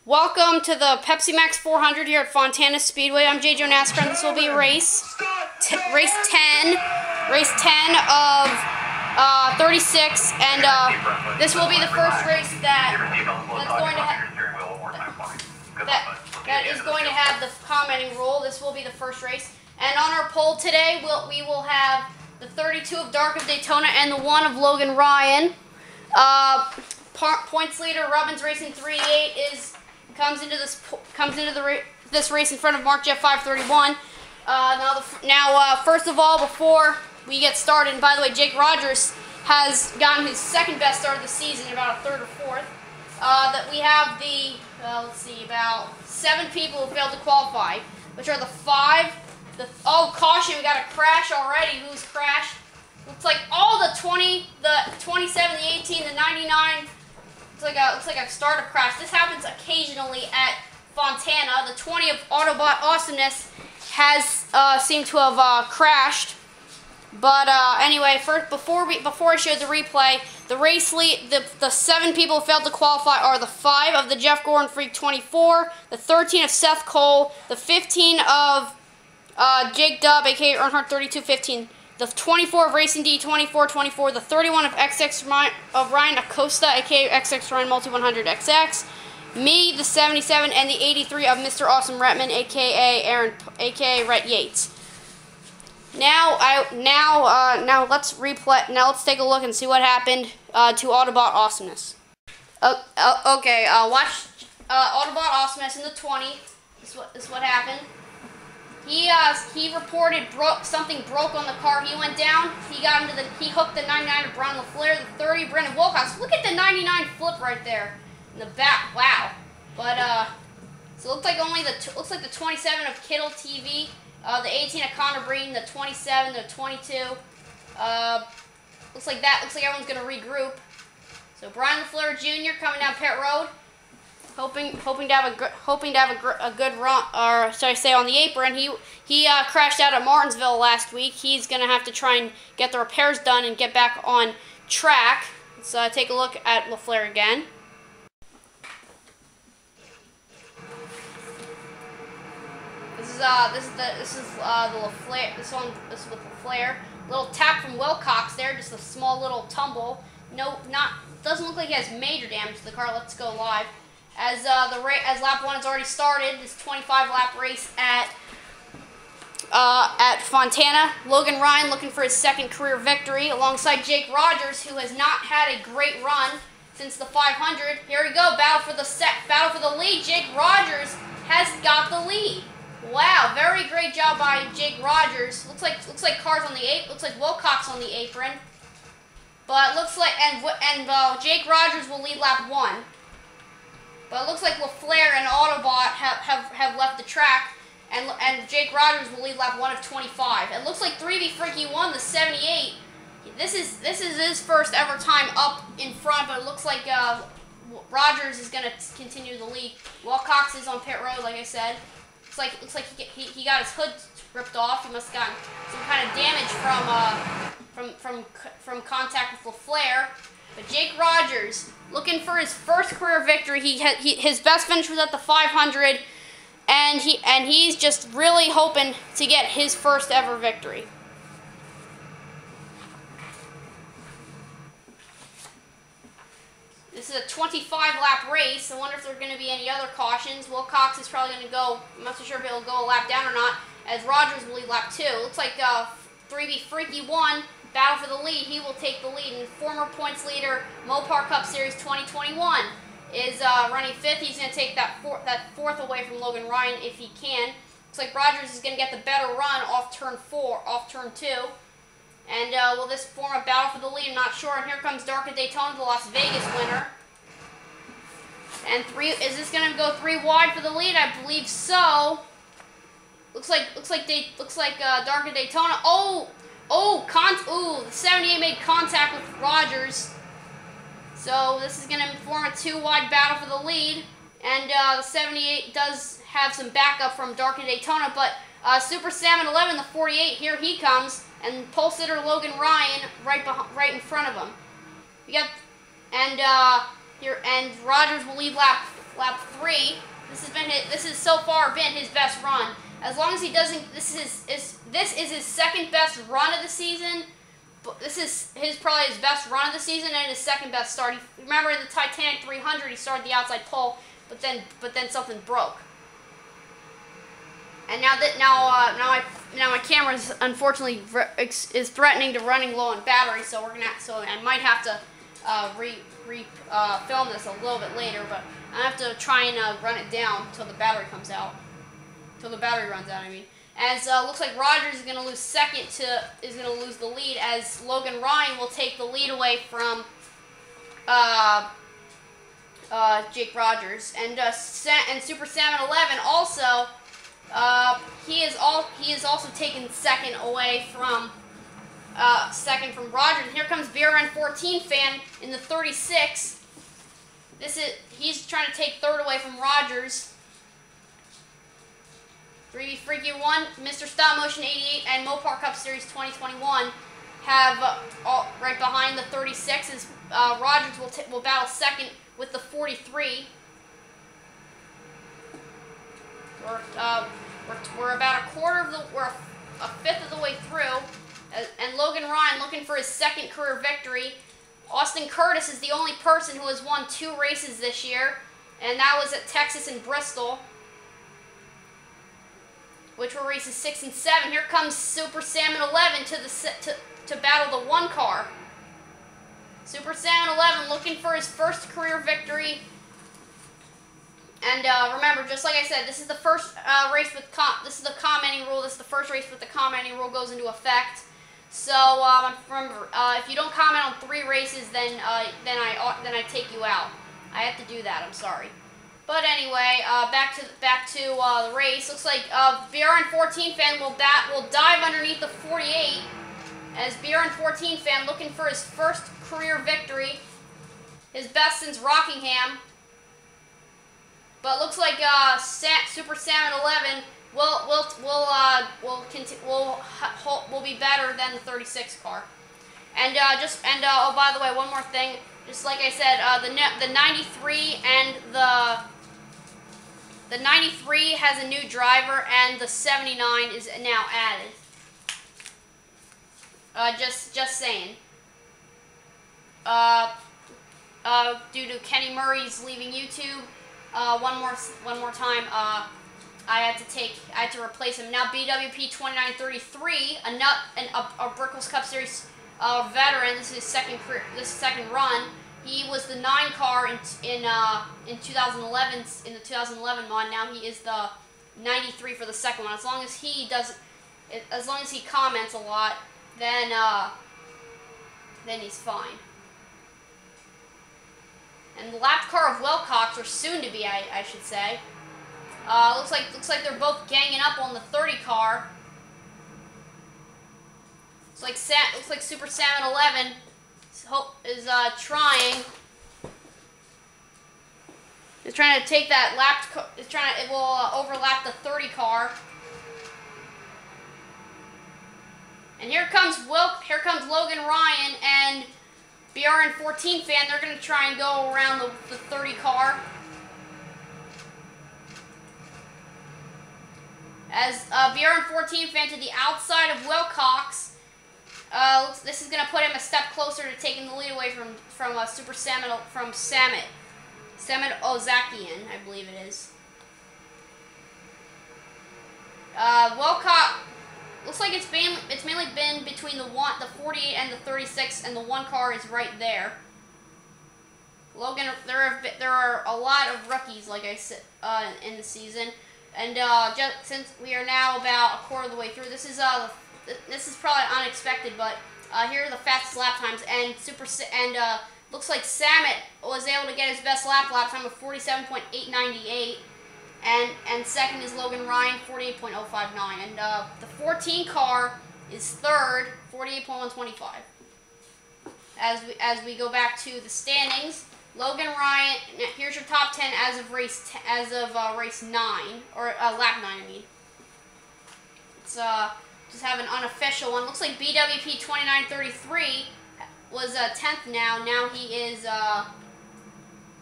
Welcome to the Pepsi Max 400 here at Fontana Speedway. I'm jgonascar, and this will be race 10 of 36, and this will be the first race that is going to have the commenting rule. This will be the first race, and on our poll today, we will have the 32 of Dark of Daytona and the 1 of Logan Ryan. Points leader Robbins Racing 3-8 comes into this race in front of Mark Jeff 531. First of all, before we get started, and by the way, Jake Rogers has gotten his second best start of the season, about a third or fourth. That we have about 7 people who failed to qualify, which are the 5. Caution! We got a crash already. Who's crashed? Looks like all the 20, the 27, the 18, the 99. Looks like a startup crash. This happens occasionally at Fontana. The 20 of Autobot Awesomeness has seemed to have crashed. But anyway, before I show the replay, the race lead, the 7 people who failed to qualify are the 5 of the Jeff Gordon Freak 24, the 13 of Seth Cole, the 15 of Jake Dubb, aka Earnhardt 3215. The 24 of Racing D 2424, the 31 of Ryan Acosta, aka XX Ryan Multi 100 XX, me the 77, and the 83 of Mr. Awesome Retman, aka Aaron, aka Rhett Yates. Now let's replay. Now let's take a look and see what happened to Autobot Awesomeness. Okay, watch Autobot Awesomeness in the 20. This is what happened. He reported something broke on the car. He went down. He hooked the 99 of Brian LaFleur, the 30 Brendan Wilcox. Look at the 99 flip right there in the back. Wow. But so it looked like looks like the 27 of Kittle TV, the 18 of Connor Breen, the 27, the 22. Looks like everyone's gonna regroup. So Brian LaFleur Jr. coming down pit road. Hoping to have a good run, or should I say, on the apron. He crashed out at Martinsville last week. He's gonna have to try and get the repairs done and get back on track. Let's take a look at LaFleur again. This is the LaFleur. This is with LaFleur. Little tap from Wilcox there, just a small little tumble. Doesn't look like he has major damage to the car. Let's go live. As lap 1 has already started, this 25-lap race at Fontana. Logan Ryan looking for his second career victory alongside Jake Rogers, who has not had a great run since the 500. Here we go, battle for the lead. Jake Rogers has got the lead. Wow, very great job by Jake Rogers. Looks like cars on the apron. Looks like Wilcox on the apron. But looks like Jake Rogers will lead lap 1. But it looks like LaFleur and Autobot have left the track, and Jake Rogers will lead lap 1 of 25. It looks like 3B Freaky won the 78. This is his first ever time up in front, but it looks like Rogers is going to continue the lead. Wilcox is on pit road, like I said. Looks like he got his hood ripped off. He must have gotten some kind of damage from contact with LaFleur. But Jake Rogers looking for his first career victory. His best finish was at the 500, and he's just really hoping to get his first ever victory. This is a 25-lap race. I wonder if there are going to be any other cautions. Wilcox is probably going to go. I'm not so sure if he'll go a lap down or not, as Rogers will lead lap 2. Looks like 3B Freaky won. Battle for the lead. He will take the lead. And former points leader, Mopar Cup Series 2021 is running 5th. He's going to take that fourth away from Logan Ryan if he can. Looks like Rogers is going to get the better run off turn 2. And will this form a battle for the lead? I'm not sure. And here comes Dark of Daytona, the Las Vegas winner. And is this going to go 3 wide for the lead? I believe so. Looks like Dark of Daytona. The 78 made contact with Rogers. So this is going to form a 2-wide battle for the lead. And the 78 does have some backup from Dark of Daytona, but Super Salmon 11, the 48, here he comes, and pole sitter Logan Ryan right in front of him. We got And Rogers will lead lap lap 3. This has so far been his best run. As long as he doesn't, this is his second best run of the season. This is probably his best run of the season and his second best start. Remember in the Titanic 300, he started the outside pole, but then something broke. And now my camera is unfortunately is threatening to running low on battery, so I might have to film this a little bit later, but I have to try and run it down until the battery comes out, till the battery runs out. I mean, as looks like Rogers is going to lose lose the lead, as Logan Ryan will take the lead away from Jake Rogers, and Super Salmon 11 also. He is also taken second away from Rogers. And here comes BRN 14 fan in the 36. He's trying to take third away from Rogers. 3B Freaky 1, Mr. Stop Motion 88, and Mopar Cup Series 2021 have right behind the 36. As Rogers will battle second with the 43. We're about a fifth of the way through, and Logan Ryan looking for his second career victory. Austin Curtis is the only person who has won 2 races this year, and that was at Texas and Bristol, which were races 6 and 7. Here comes Super Salmon 11 to battle the 1 car. Super Salmon 11 looking for his first career victory. And remember, just like I said, this is the first race with this is the commenting rule. This is the first race with the commenting rule goes into effect. So remember, if you don't comment on 3 races, then I take you out. I have to do that. I'm sorry. But anyway, back to the race. Looks like BRN 14 fan will dive underneath the 48, as BRN 14 fan looking for his first career victory, his best since Rockingham. But looks like Super Salmon 11 will be better than the 36 car. And oh, by the way, one more thing. Just like I said, the 93 and the 93 has a new driver, and the 79 is now added. Just saying. Due to Kenny Murray's leaving YouTube. One more time, I had to replace him. Now BWP 2933, a Brickels Cup Series veteran. This is his second run. He was the 9 car in 2011 in the 2011 mod. Now he is the 93 for the second one. As long as he comments a lot, then he's fine. And the lap car of Wilcox, or soon to be, I should say. Looks like they're both ganging up on the 30 car. Looks like Super Salmon 11 is trying to take that lap. It will overlap the 30 car. And here comes Logan Ryan and BRN 14 fan. They're going to try and go around the 30 car. As BRN 14 fan to the outside of Wilcox. This is going to put him a step closer to taking the lead away from Super Salmon, from Samet Ozakian, I believe it is. Wilcox looks like it's mainly been between the 48 and the 36, and the 1 car is right there. Logan, there are a lot of rookies, like I said, in the season, and just since we are now about a quarter of the way through, this is probably unexpected, but here are the fastest lap times, and looks like Samet was able to get his best lap time of 47.898. And second is Logan Ryan, 48.059. And the 14 car is third, 48.125. As we go back to the standings, Logan Ryan. Here's your top 10 as of race 9, or lap 9. I mean, it's just have an unofficial one. Looks like BWP 2933 was 10th now. Now he is.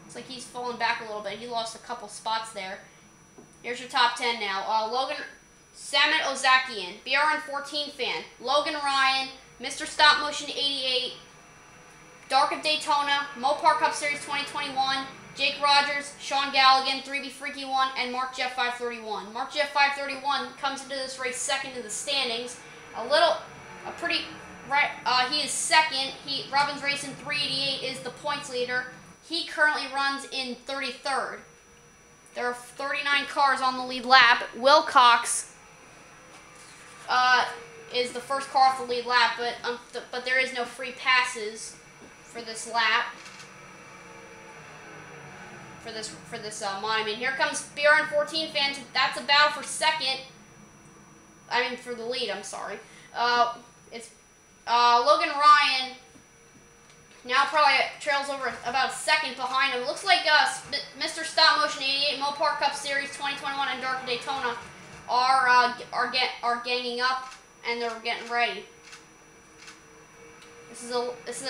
Looks like he's falling back a little bit. He lost a couple spots there. Here's your top 10 now. Logan, Samet Ozakian, BRN 14 fan, Logan Ryan, Mr. Stop Motion 88, Dark of Daytona, Mopar Cup Series 2021, Jake Rogers, Sean Galligan, 3B Freaky 1, and Mark Jeff 531. Mark Jeff 531 comes into this race second in the standings. He is second. Robbins Racing 388 is the points leader. He currently runs in 33rd. There are 39 cars on the lead lap. Will Cox is the first car off the lead lap, but there is no free passes for this lap. For this monument. Here comes BRN 14 fans. That's a battle for second. For the lead. I'm sorry. It's Logan Ryan. Now probably trails over about a second behind him. Looks like Mr. Stop Motion 88, Mopar Cup Series 2021, and Dark Daytona are ganging up, and they're getting ready. This is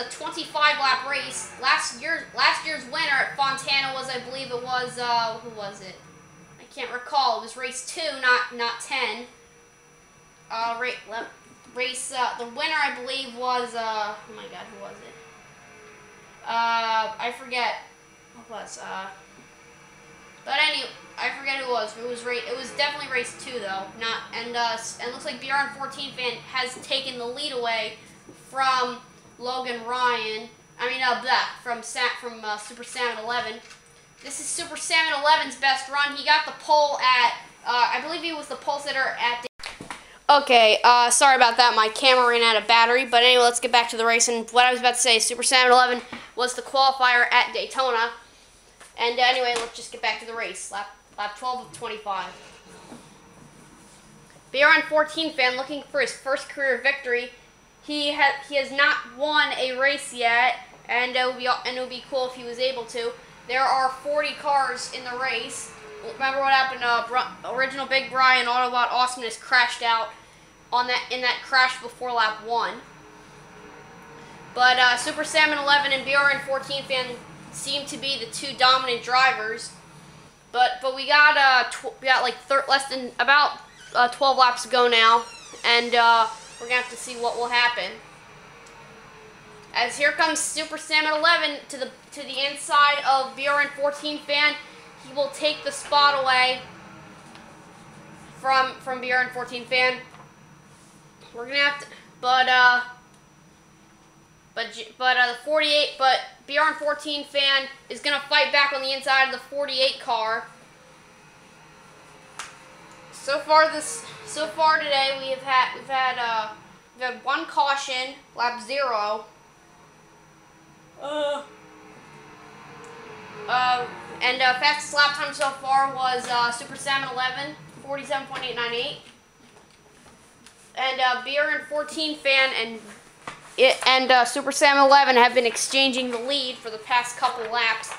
a 25-lap race. Last year's winner at Fontana was, I believe it was who was it? I can't recall. It was race 2, not 10. The winner, I believe, was oh my God, who was it? I forget what it was. But anyway, I forget who it was. It was definitely race 2 though. And looks like BRN 14 fan has taken the lead away from Logan Ryan. From Super Salmon 11. This is Super Salmon 11's best run. He got the pole at I believe he was the pole sitter at. Okay, sorry about that. My camera ran out of battery. But anyway, let's get back to the race. And what I was about to say, Super Salmon 11 was the qualifier at Daytona. And anyway, let's just get back to the race. Lap 12 of 25. BRN 14 fan looking for his first career victory. He has not won a race yet, and it would be cool if he was able to. There are 40 cars in the race. Remember what happened? Original Big Brian Autobot Awesomeness crashed out in that crash before lap 1. But Super Salmon 11 and BRN 14 fan seem to be the two dominant drivers. But we got like less than about 12 laps to go now, and we're gonna have to see what will happen. As here comes Super Salmon 11 to the inside of BRN 14 fan. He will take the spot away from BRN 14 fan. We're gonna have to, but BRN 14 fan is gonna fight back on the inside of the 48 car. So far today we've had one caution, lap 0. And fastest lap time so far was Super Salmon 11, 47.898. And BRN 14 fan and Super Salmon 11 have been exchanging the lead for the past couple laps.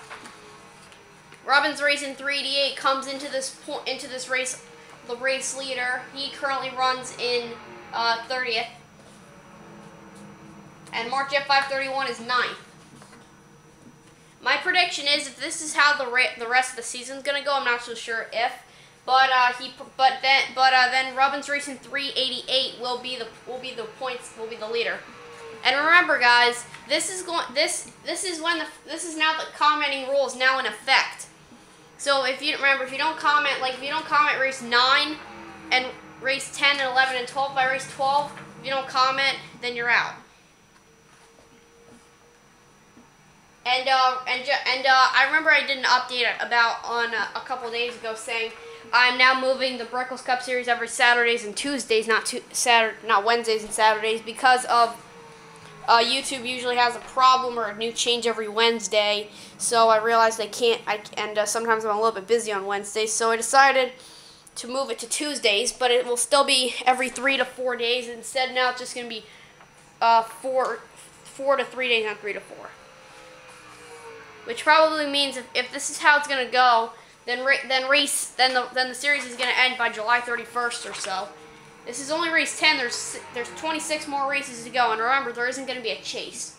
Robbins Racing 388 comes into this race, the race leader. He currently runs in 30th. And Mark Jeff 531 is 9th. My prediction is, if this is how the rest of the season's gonna go, I'm not so sure if, then Robbins Racing 388 will be the leader. And remember, guys, this is now the commenting rule is now in effect. So if you don't comment race 9 and race 10 and 11 and 12 by race 12, if you don't comment, then you're out. And I remember I did an update on a couple days ago saying I'm now moving the Brickels Cup Series every Saturdays and Tuesdays, not Wednesdays and Saturdays, because of YouTube usually has a problem or a new change every Wednesday. So I realized I can't. Sometimes I'm a little bit busy on Wednesdays, so I decided to move it to Tuesdays. But it will still be every 3 to 4 days. Instead, now it's just going to be 4 to 3 days, not 3 to 4. Which probably means if this is how it's gonna go, then the series is gonna end by July 31st or so. This is only race 10. There's 26 more races to go, and remember, there isn't gonna be a chase.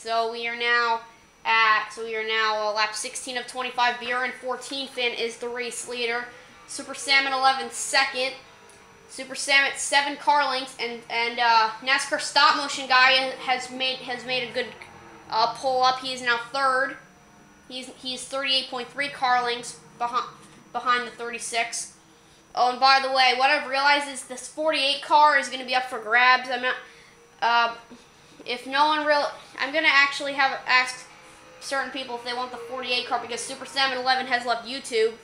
So we are now lap 16 of 25. BRN 14 fan is the race leader. Super Salmon 11 second. Super Salmon 7 car lengths, and NASCAR stop motion guy has made a good pull up. He is now third. He's 38.3 car lengths behind the 36. Oh, and by the way, what I've realized is this 48 car is going to be up for grabs. I'm not. If no one I'm going to actually ask certain people if they want the 48 car, because Super Salmon 11 has left YouTube.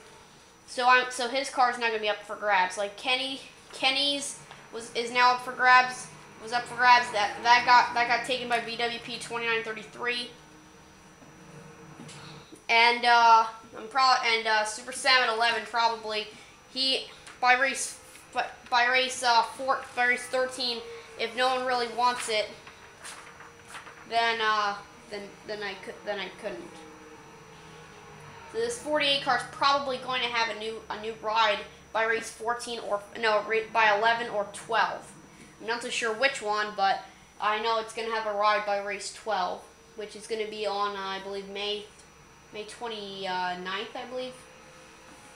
So his car is not going to be up for grabs. Like Kenny's is now up for grabs. Was up for grabs. That got taken by BWP 2933. And Super Salmon 11 probably by race 13. If no one really wants it, then I couldn't. So this 48 car is probably going to have a new ride by race 14 by 11 or 12. I'm not so sure which one, but I know it's going to have a ride by race 12, which is going to be on I believe May 29th. I believe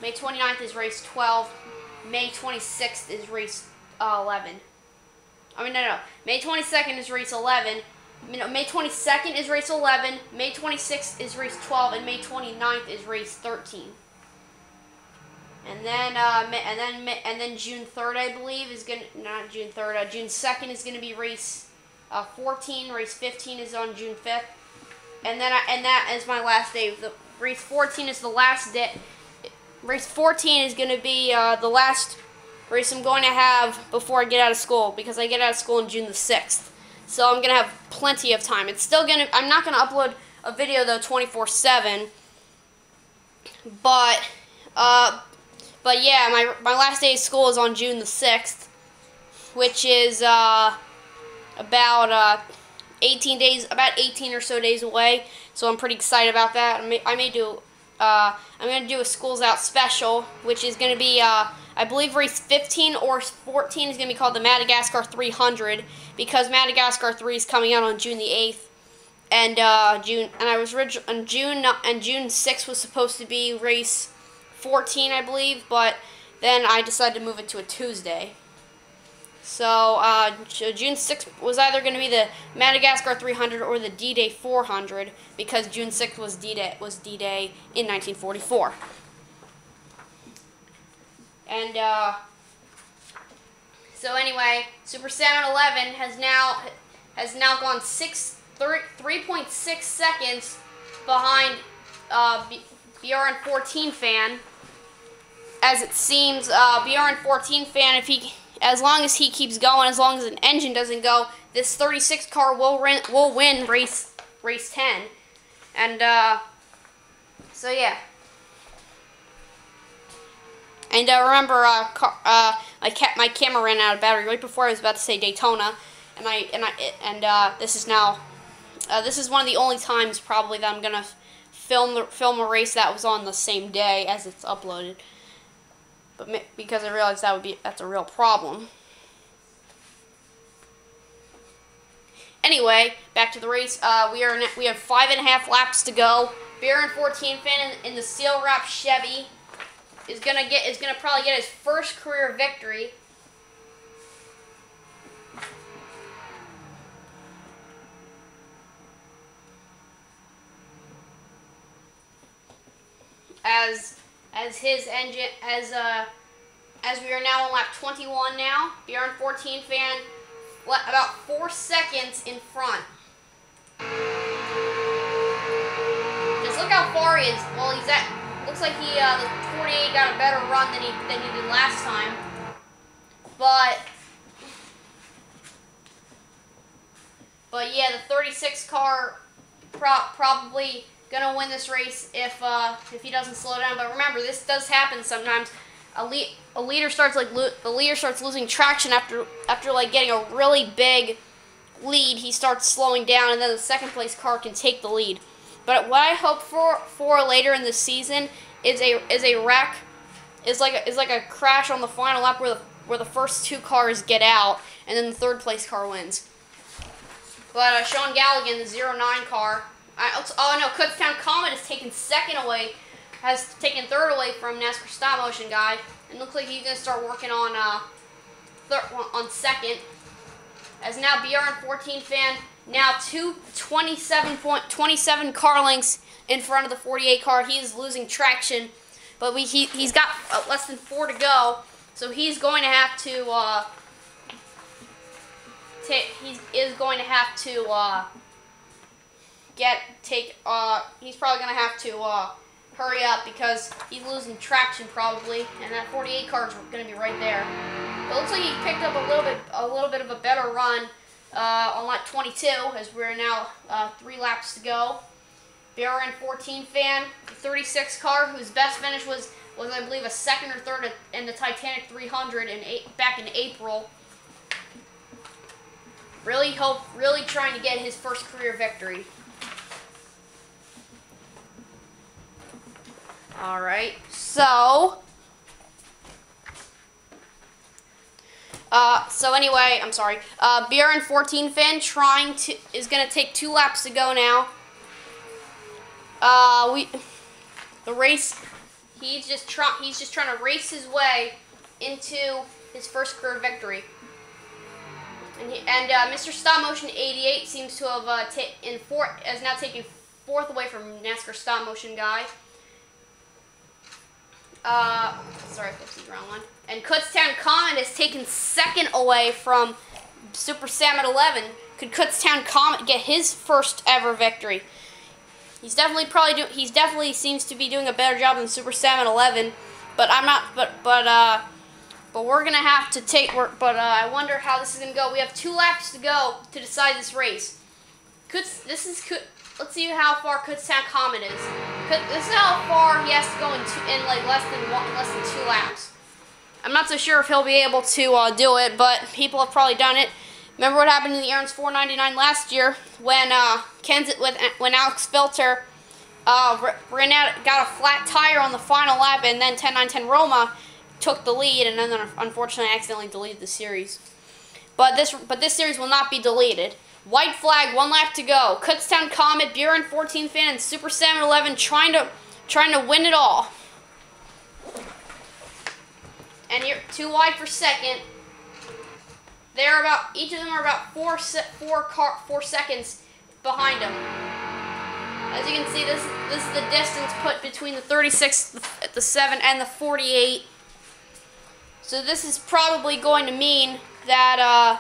May 29th is race 12. May 26th is race 11. I mean no. May 22nd is race 11. May 22nd is race 11, May 26th is race 12, and May 29th is race 13. And then June 3rd, I believe, is June 2nd is gonna be race 14. Race 15 is on June 5th, and that is my last day. The race 14 is the last day. Race 14 is gonna be the last race I'm going to have before I get out of school, because I get out of school on June the 6th. So I'm gonna have plenty of time. I'm not gonna upload a video though 24/7. But yeah, my last day of school is on June the 6th, which is about 18 or so days away. So I'm pretty excited about that. I'm gonna do a Schools Out special, which is gonna be I believe race 15 or 14 is going to be called the Madagascar 300, because Madagascar 3 is coming out on June the 8th, and June 6th was supposed to be race 14, I believe, but then I decided to move it to a Tuesday. So June 6th was either going to be the Madagascar 300 or the D-Day 400, because June 6th was D-Day in 1944. And so anyway, Super Salmon 11 has now gone 3.6 seconds behind BRN 14 fan. As it seems, BRN 14 fan, as long as he keeps going, as long as an engine doesn't go, this 36 car will win race 10. And so yeah. And remember, my camera ran out of battery right before I was about to say Daytona, and this is now this is one of the only times probably that I'm gonna film a race that was on the same day as it's uploaded. But because I realized that's a real problem. Anyway, back to the race. We have 5.5 laps to go. BRN 14 fan in the seal wrap Chevy is gonna probably get his first career victory. As we are now on lap 21 now, BRN 14 fan about 4 seconds in front. Just look how far he is. Well, he's at. Looks like the 48 got a better run than he did last time. But yeah, the 36 car probably gonna win this race if he doesn't slow down. But remember, this does happen sometimes. A leader starts losing traction after like getting a really big lead. He starts slowing down, and then the second place car can take the lead. But what I hope for later in the season is a wreck, is like a crash on the final lap where the first 2 cars get out, and then the third place car wins. But Sean Galligan, the 09 car. Oh no, Kutztown Comet has taken third away from NASCAR Stop Motion guy, and looks like he's gonna start working on second. As now BRN14 fan now 27 car lengths in front of the 48 car. He is losing traction, but he's got less than 4 to go, so he's going to have to he's probably going to have to hurry up because he's losing traction probably, and that 48 car is going to be right there. But it looks like he picked up a little bit of a better run on lap 22, as we're now 3 laps to go. BRN14 fan, the 36 car, whose best finish was I believe a second or third in the Titanic 300 back in April. Really trying to get his first career victory. All right, so anyway, I'm sorry. BRN14 fan is gonna take 2 laps to go now. The race. He's just trying to race his way into his first career victory. And Mr. Stop Motion 88 seems to have is now taking 4th away from NASCAR Stop Motion guy. Sorry, Pepsi wrong one. And Kutztown Comet has taken 2nd away from Super Sam at 11. Could Kutztown Comet get his first ever victory? He's definitely seems to be doing a better job than Super Sam at 11. But I'm not. But we're gonna have to take. I wonder how this is gonna go. We have 2 laps to go to decide this race. Let's see how far Kutztown Comet is. This is how far he has to go in like less than 2 laps. I'm not so sure if he'll be able to do it, but people have probably done it. Remember what happened in the Aaron's 499 last year when when Alex Filter got a flat tire on the final lap, and then 10-9-10 Roma took the lead, and then unfortunately accidentally deleted the series. But this series will not be deleted. White flag, 1 lap to go. Kutztown Comet, BRN14 fan, and Super Sam 11 trying to win it all. And you're 2 wide for second. Each of them are about 4 seconds behind him. As you can see, this is the distance put between the 36, the 7, and the 48. So this is probably going to mean that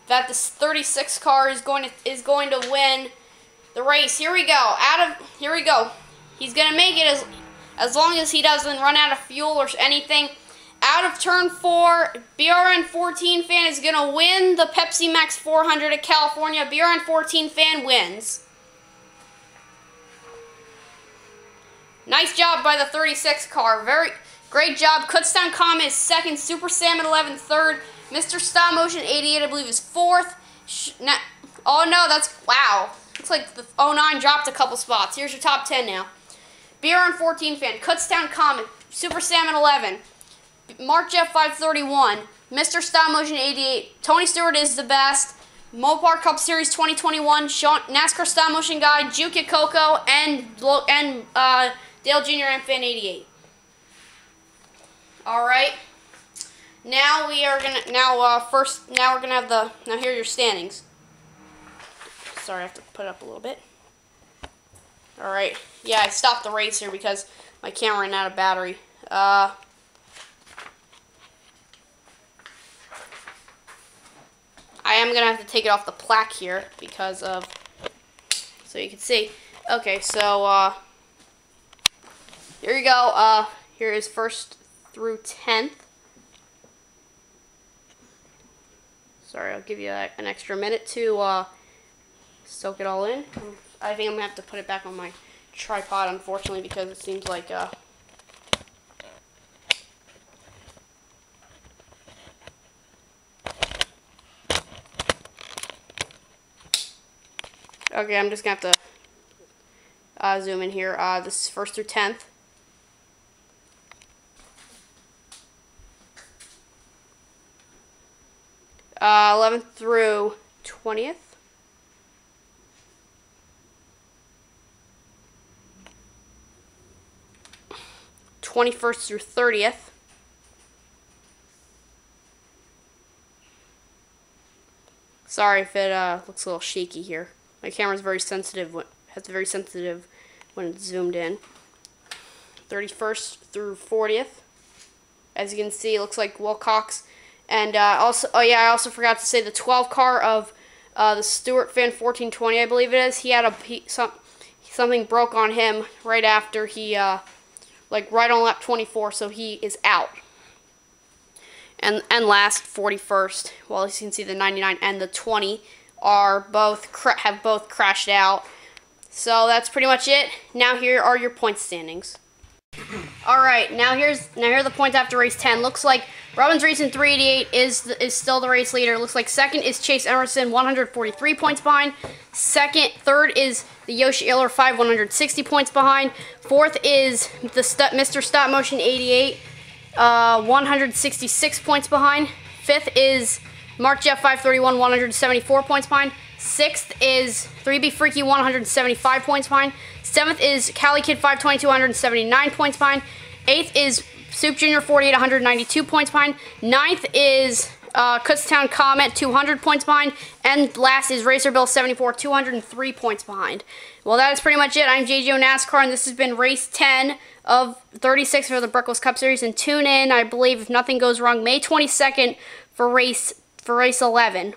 that this 36 car is going to win the race. Here we go. Here we go. He's gonna make it as long as he doesn't run out of fuel or anything. Out of turn 4, BRN14 fan is gonna win the Pepsi Max 400 at California. BRN14 fan wins. Nice job by the 36 car. Great job. Kutztown Comet is 2nd. Super Sam at 11 3rd. Mr. Stop Motion 88, I believe, is 4th. Oh no, wow. Looks like the 09 dropped a couple spots. Here's your top 10 now. BRN14 fan, Kutztown Comet, Super Sam at 11, Mark Jeff 531, Mr. Stop Motion 88. Tony Stewart is the best. Mopar Cup Series 2021, NASCAR Stop Motion Guy, Jukia Coco, and Dale Jr. and Fan 88. All right. Now we're gonna have here are your standings. Sorry, I have to put it up a little bit. All right. Yeah, I stopped the race here because my camera ran out of battery. I am gonna have to take it off the plaque here because of, so you can see. Okay, so here you go. Here is 1st through 10th. Sorry, I'll give you an extra minute to soak it all in. I think I'm gonna have to put it back on my tripod, unfortunately, because it seems like okay, I'm just gonna have to zoom in here. This is 1st through 10th. 11th through 20th. 21st through 30th. Sorry if it looks a little shaky here. My camera's very sensitive. It's very sensitive when it's zoomed in. 31st through 40th. As you can see, it looks like Wilcox. And also, oh yeah, I also forgot to say the 12 car of the Stewart Fan 1420, I believe it is. He had something broke on him right after he, like right on lap 24, so he is out. And last, 41st, well, as you can see, the 99 and the 20 are have both crashed out. So that's pretty much it. Now here are your point standings. All right, now here are the points after race 10. Looks like Robbins Racing 388 is still the race leader. Looks like second is Chase Emerson, 143 points behind. Third is the Yoshi Iller 5, 160 points behind. Fourth is the Mr. Stop Motion 88, 166 points behind. Fifth is Mark Jeff 531, 174 points behind. Sixth is 3B Freaky, 175 points behind. Seventh is Cali Kid 522, 179 points behind. Eighth is Soup Junior 48, 192 points behind. Ninth is Kutztown Comet, 200 points behind. And last is Racer Bill 74, 203 points behind. Well, that is pretty much it. I'm jgonascar, and this has been race 10 of 36 for the Brickels Cup Series. And tune in, I believe, if nothing goes wrong, May 22nd for race 11.